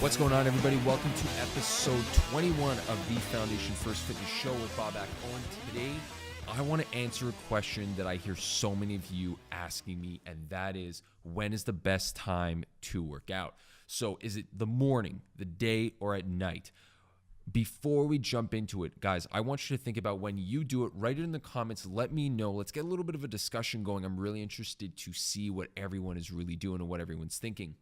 What's going on, everybody? Welcome to episode 21 of the Foundation First Fitness Show with Bob back on. Today, I want to answer a question that I hear so many of you asking me, and that is, when is the best time to work out? So is it the morning, the day, or at night? Before we jump into it, guys, I want you to think about when you do it. Write it in the comments. Let me know. Let's get a little bit of a discussion going. I'm really interested to see what everyone is really doing and what everyone's thinking.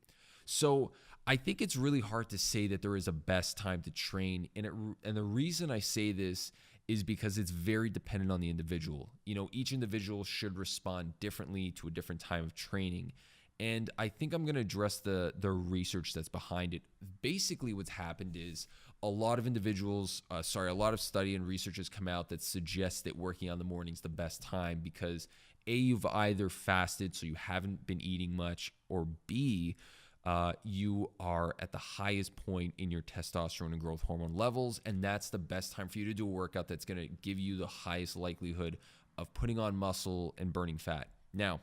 So I think it's really hard to say that there is a best time to train. And the reason I say this is because it's very dependent on the individual. You know, each individual should respond differently to a different time of training. And I think I'm going to address the research that's behind it. Basically, what's happened is a lot of study and research has come out that suggests that working on the morning is the best time because A, you've either fasted, so you haven't been eating much, or B, you are at the highest point in your testosterone and growth hormone levels, and that's the best time for you to do a workout that's going to give you the highest likelihood of putting on muscle and burning fat. Now,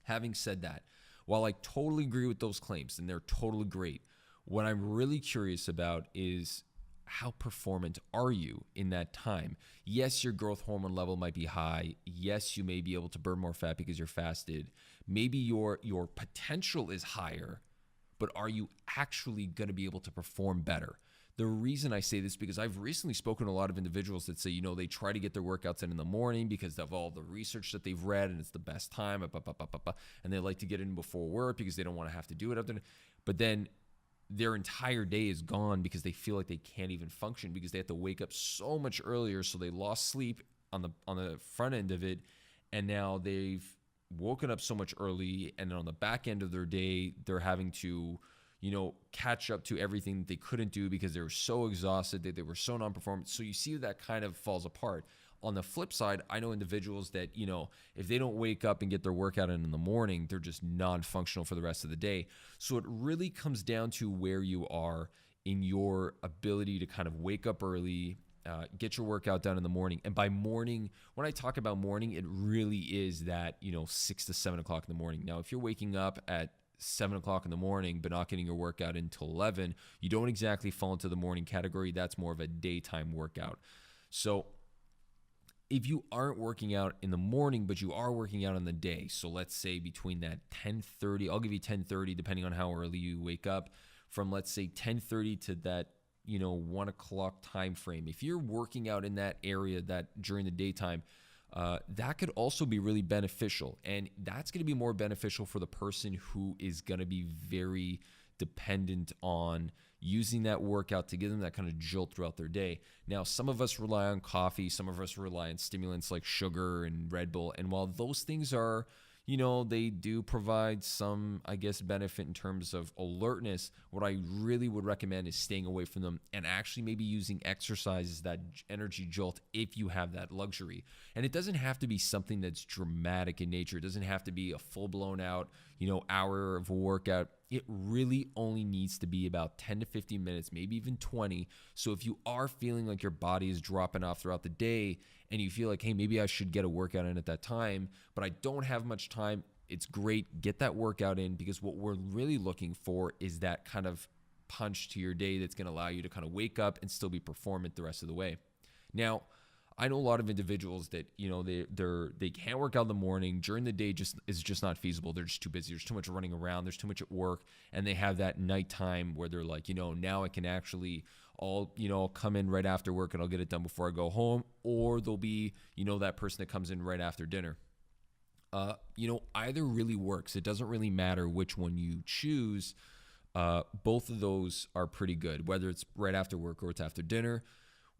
having said that, while I totally agree with those claims, and they're totally great, what I'm really curious about is how performant are you in that time? Yes, your growth hormone level might be high. Yes, you may be able to burn more fat because you're fasted. Maybe your potential is higher, but are you actually going to be able to perform better? The reason I say this is because I've recently spoken to a lot of individuals that say, you know, they try to get their workouts in the morning because of all the research that they've read and it's the best time, and they like to get in before work because they don't want to have to do it. But then their entire day is gone because they feel like they can't even function because they have to wake up so much earlier. So they lost sleep on the front end of it, and now they've woken up so much early, and then on the back end of their day, they're having to, you know, catch up to everything that they couldn't do because they were so exhausted, that they were so non-performant. So you see that kind of falls apart. On the flip side, I know individuals that, you know, if they don't wake up and get their workout in the morning, they're just non-functional for the rest of the day. So it really comes down to where you are in your ability to kind of wake up early, get your workout done in the morning. And by morning, when I talk about morning, it really is that, you know, 6 to 7 o'clock in the morning. Now, if you're waking up at 7 o'clock in the morning, but not getting your workout until 11, you don't exactly fall into the morning category. That's more of a daytime workout. So if you aren't working out in the morning, but you are working out in the day, so let's say between that 10:30, I'll give you 10:30, depending on how early you wake up, from let's say 10:30 to that, you know, 1 o'clock time frame. If you're working out in that area that during the daytime, that could also be really beneficial. And that's going to be more beneficial for the person who is going to be very dependent on using that workout to give them that kind of jolt throughout their day. Now, some of us rely on coffee. Some of us rely on stimulants like sugar and Red Bull. And while those things are, you know, they do provide some, I guess, benefit in terms of alertness, what I really would recommend is staying away from them and actually maybe using exercise as that energy jolt if you have that luxury. And it doesn't have to be something that's dramatic in nature. It doesn't have to be a full-blown out, you know, hour of a workout. It really only needs to be about 10 to 15 minutes, maybe even 20. So if you are feeling like your body is dropping off throughout the day and you feel like, hey, maybe I should get a workout in at that time, but I don't have much time, it's great. Get that workout in, because what we're really looking for is that kind of punch to your day that's going to allow you to kind of wake up and still be performant the rest of the way. Now, I know a lot of individuals that, you know, they can't work out in the morning. During the day is just not feasible. They're just too busy. There's too much running around. There's too much at work. And they have that nighttime where they're like, you know, now I can actually I'll come in right after work and I'll get it done before I go home. Or there'll be, you know, that person that comes in right after dinner. You know, either really works. It doesn't really matter which one you choose. Both of those are pretty good, whether it's right after work or it's after dinner.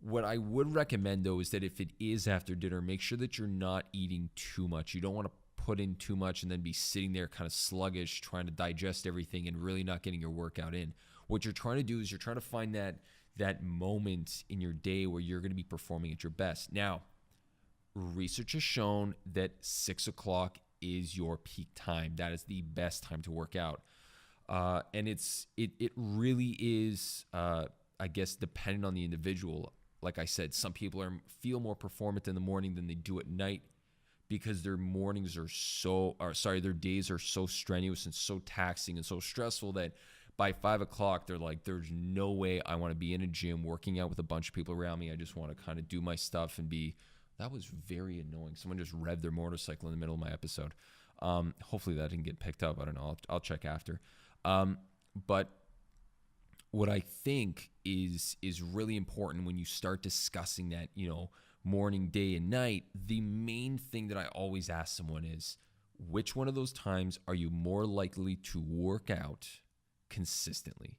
What I would recommend, though, is that if it is after dinner, make sure that you're not eating too much. You don't want to put in too much and then be sitting there kind of sluggish, trying to digest everything and really not getting your workout in. What you're trying to do is you're trying to find that moment in your day where you're going to be performing at your best. Now, research has shown that 6 o'clock is your peak time. That is the best time to work out. And it really is, I guess, dependent on the individual. Like I said, some people feel more performant in the morning than they do at night because their days are so strenuous and so taxing and so stressful that by 5 o'clock, they're like, there's no way I want to be in a gym working out with a bunch of people around me. I just want to kind of do my stuff and be. That was very annoying. Someone just revved their motorcycle in the middle of my episode. Hopefully that didn't get picked up. I don't know. I'll check after. But what I think is really important when you start discussing that, morning, day, and night, the main thing that I always ask someone is, which one of those times are you more likely to work out consistently?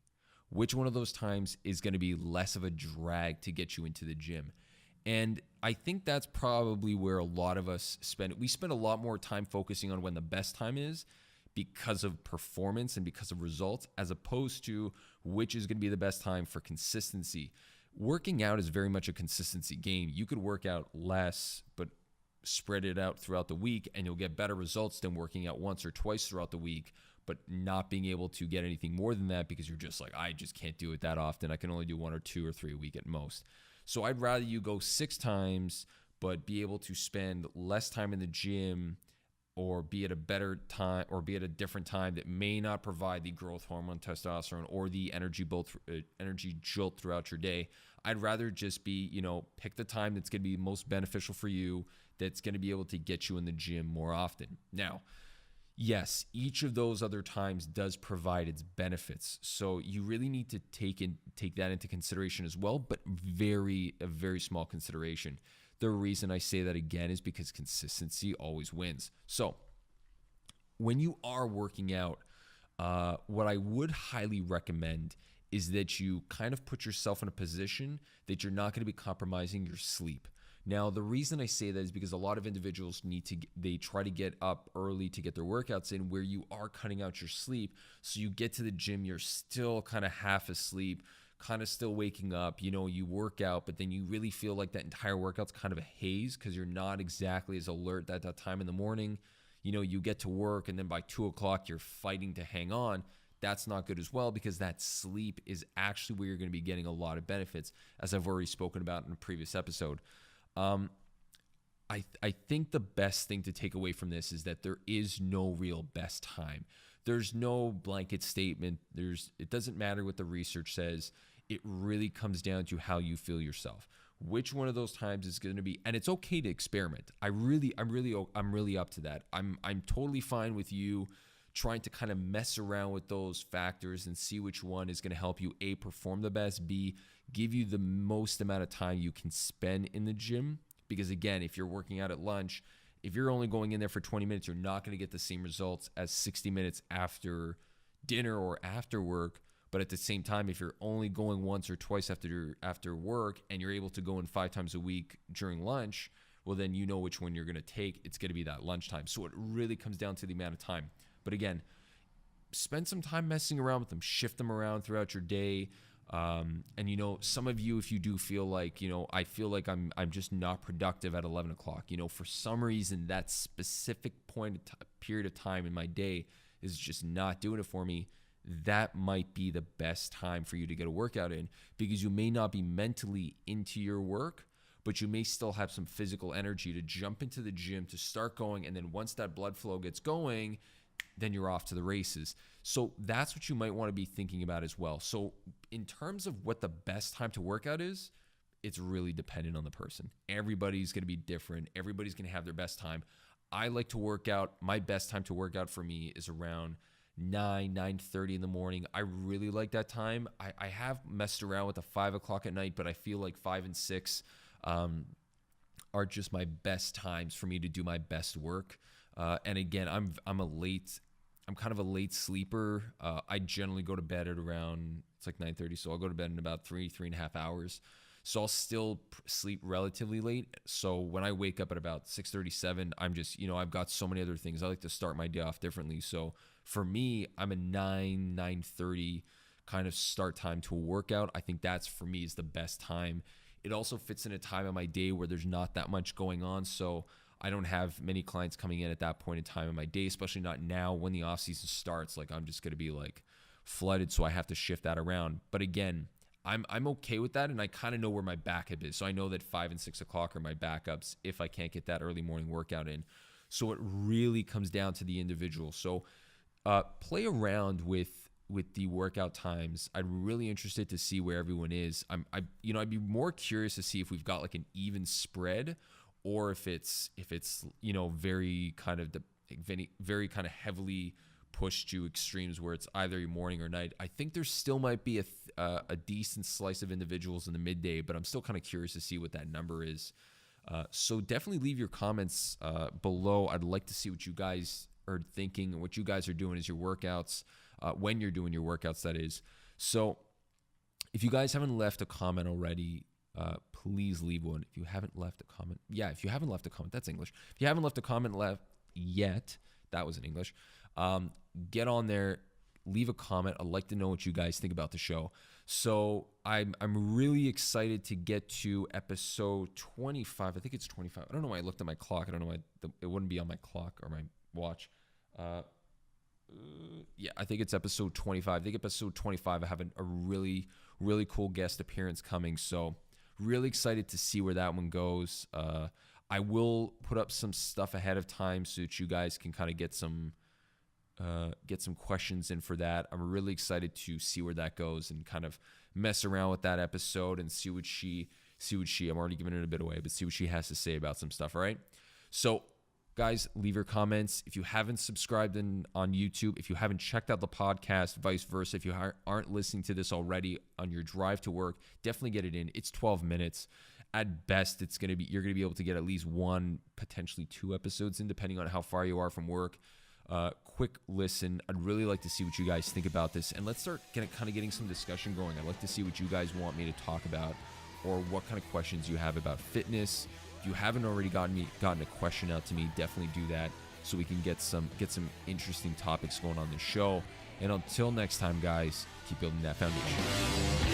Which one of those times is going to be less of a drag to get you into the gym? And I think that's probably where a lot of us spend. We spend a lot more time focusing on when the best time is because of performance and because of results, as opposed to which is going to be the best time for consistency. Working out is very much a consistency game. You could work out less, but spread it out throughout the week, and you'll get better results than working out once or twice throughout the week, but not being able to get anything more than that because you're just like, I just can't do it that often. I can only do 1 or 2 or 3 a week at most. So I'd rather you go 6 times, but be able to spend less time in the gym or be at a better time or be at a different time that may not provide the growth hormone, testosterone, or the energy jolt throughout your day. I'd rather just be, pick the time that's going to be most beneficial for you, that's going to be able to get you in the gym more often. Now, yes, each of those other times does provide its benefits. So you really need to take that into consideration as well, but a very small consideration. The reason I say that again is because consistency always wins. So when you are working out, what I would highly recommend is that you kind of put yourself in a position that you're not going to be compromising your sleep. Now, the reason I say that is because a lot of individuals they try to get up early to get their workouts in, where you are cutting out your sleep. So you get to the gym, you're still kind of half asleep, kind of still waking up, you work out, but then you really feel like that entire workout's kind of a haze because you're not exactly as alert at that time in the morning. You get to work, and then by 2 o'clock, you're fighting to hang on. That's not good as well, because that sleep is actually where you're going to be getting a lot of benefits, as I've already spoken about in a previous episode. I think the best thing to take away from this is that there is no real best time. There's no blanket statement. It doesn't matter what the research says. It really comes down to how you feel yourself. Which one of those times is going to be, and it's okay to experiment. I'm really up to that. I'm totally fine with you trying to kind of mess around with those factors and see which one is going to help you, A, perform the best, B, give you the most amount of time you can spend in the gym. Because again, if you're working out at lunch, if you're only going in there for 20 minutes, you're not going to get the same results as 60 minutes after dinner or after work. But at the same time, if you're only going once or twice after work and you're able to go in 5 times a week during lunch, well, then you know which one you're going to take. It's going to be that lunchtime. So it really comes down to the amount of time. But again, spend some time messing around with them, shift them around throughout your day. And some of you, if you do feel like, I feel like I'm just not productive at 11 o'clock, for some reason, that specific period of time in my day is just not doing it for me. That might be the best time for you to get a workout in, because you may not be mentally into your work, but you may still have some physical energy to jump into the gym, to start going. And then once that blood flow gets going, then you're off to the races. So that's what you might want to be thinking about as well. So in terms of what the best time to work out is, it's really dependent on the person. Everybody's going to be different. Everybody's going to have their best time. I like to work out. My best time to work out for me is around 9:30 in the morning. I really like that time. I have messed around with the 5 o'clock at night, but I feel like 5 and 6 are just my best times for me to do my best work. And again, I'm kind of a late sleeper. I generally go to bed at around, it's like 9:30, so I'll go to bed in about 3.5 hours. So I'll still sleep relatively late. So when I wake up at about 6:37, I'm just, I've got so many other things. I like to start my day off differently. So for me, I'm a 9:30 kind of start time to a workout. I think that's, for me, is the best time. It also fits in a time of my day where there's not that much going on. So I don't have many clients coming in at that point in time in my day, especially not now when the off season starts. Like, I'm just going to be like flooded. So I have to shift that around. But again, I'm okay with that. And I kind of know where my backup is. So I know that 5 and 6 o'clock are my backups if I can't get that early morning workout in. So it really comes down to the individual. So play around with the workout times. I'm really interested to see where everyone is. I'd be more curious to see if we've got like an even spread, or if it's very kind of very kind of heavily pushed to extremes where it's either morning or night. I think there still might be a decent slice of individuals in the midday, but I'm still kind of curious to see what that number is. So definitely leave your comments below. I'd like to see what you guys are thinking and what you guys are doing as your workouts, when you're doing your workouts, that is. So if you guys haven't left a comment already, please leave one. If you haven't left a comment, that's English. If you haven't left a comment yet, that was in English. Get on there, leave a comment. I'd like to know what you guys think about the show. So I'm really excited to get to episode 25. I think it's 25. I don't know why I looked at my clock. I don't know why it wouldn't be on my clock or my watch. Yeah, I think it's episode 25. I think episode 25, I have a really, really cool guest appearance coming. So really excited to see where that one goes. I will put up some stuff ahead of time so that you guys can kind of get some questions in for that. I'm really excited to see where that goes and kind of mess around with that episode and see what she, I'm already giving it a bit away, but see what she has to say about some stuff. All right. So guys, leave your comments. If you haven't subscribed on YouTube, if you haven't checked out the podcast, vice versa, if you aren't listening to this already on your drive to work, definitely get it in. It's 12 minutes. At best, you're gonna be able to get at least one, potentially 2 episodes in, depending on how far you are from work. Quick listen. I'd really like to see what you guys think about this, and let's start getting some discussion going. I'd like to see what you guys want me to talk about, or what kind of questions you have about fitness. If you haven't already gotten a question out to me, definitely do that so we can get some interesting topics going on the show. And until next time, guys, keep building that foundation.